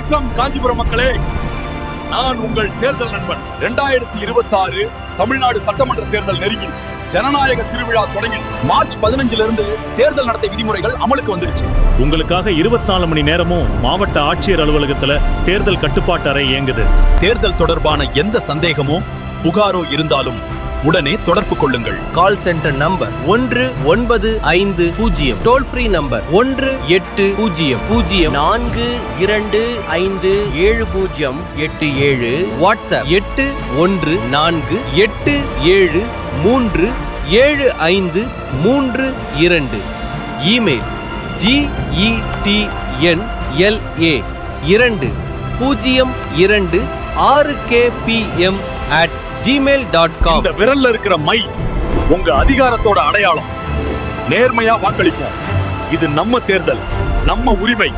வணக்கம் காஞ்சிபுரம் மக்களே, நான் உங்கள் தேர்தல் நண்பன். 2026 தமிழ்நாடு சட்டமன்ற தேர்தல் நெருங்கிடுச்சு. ஜனநாயக திருவிழா தொடங்கிடுச்சு. மார்ச் 15 இருந்து தேர்தல் நடத்தை விதிமுறைகள் அமலுக்கு வந்துருச்சு. உங்களுக்காக 24 மணி நேரமும் மாவட்ட ஆட்சியர் அலுவலகத்துல தேர்தல் கட்டுப்பாட்டு அறை இயங்குது. தேர்தல் தொடர்பான எந்த சந்தேகமோ புகாரோ இருந்தாலும் உடனே தொடர்பு கொள்ளுங்கள். Call centre number 1950, toll free number 180042557087, WhatsApp 8148737532, email getn2026kpm@gmail.com. இந்த விரல்ல இருக்கிற மை உங்க அதிகாரத்தோட அடையாளம். நேர்மையா வாக்களிப்போம். இது நம்ம தேர்தல், நம்ம உரிமை.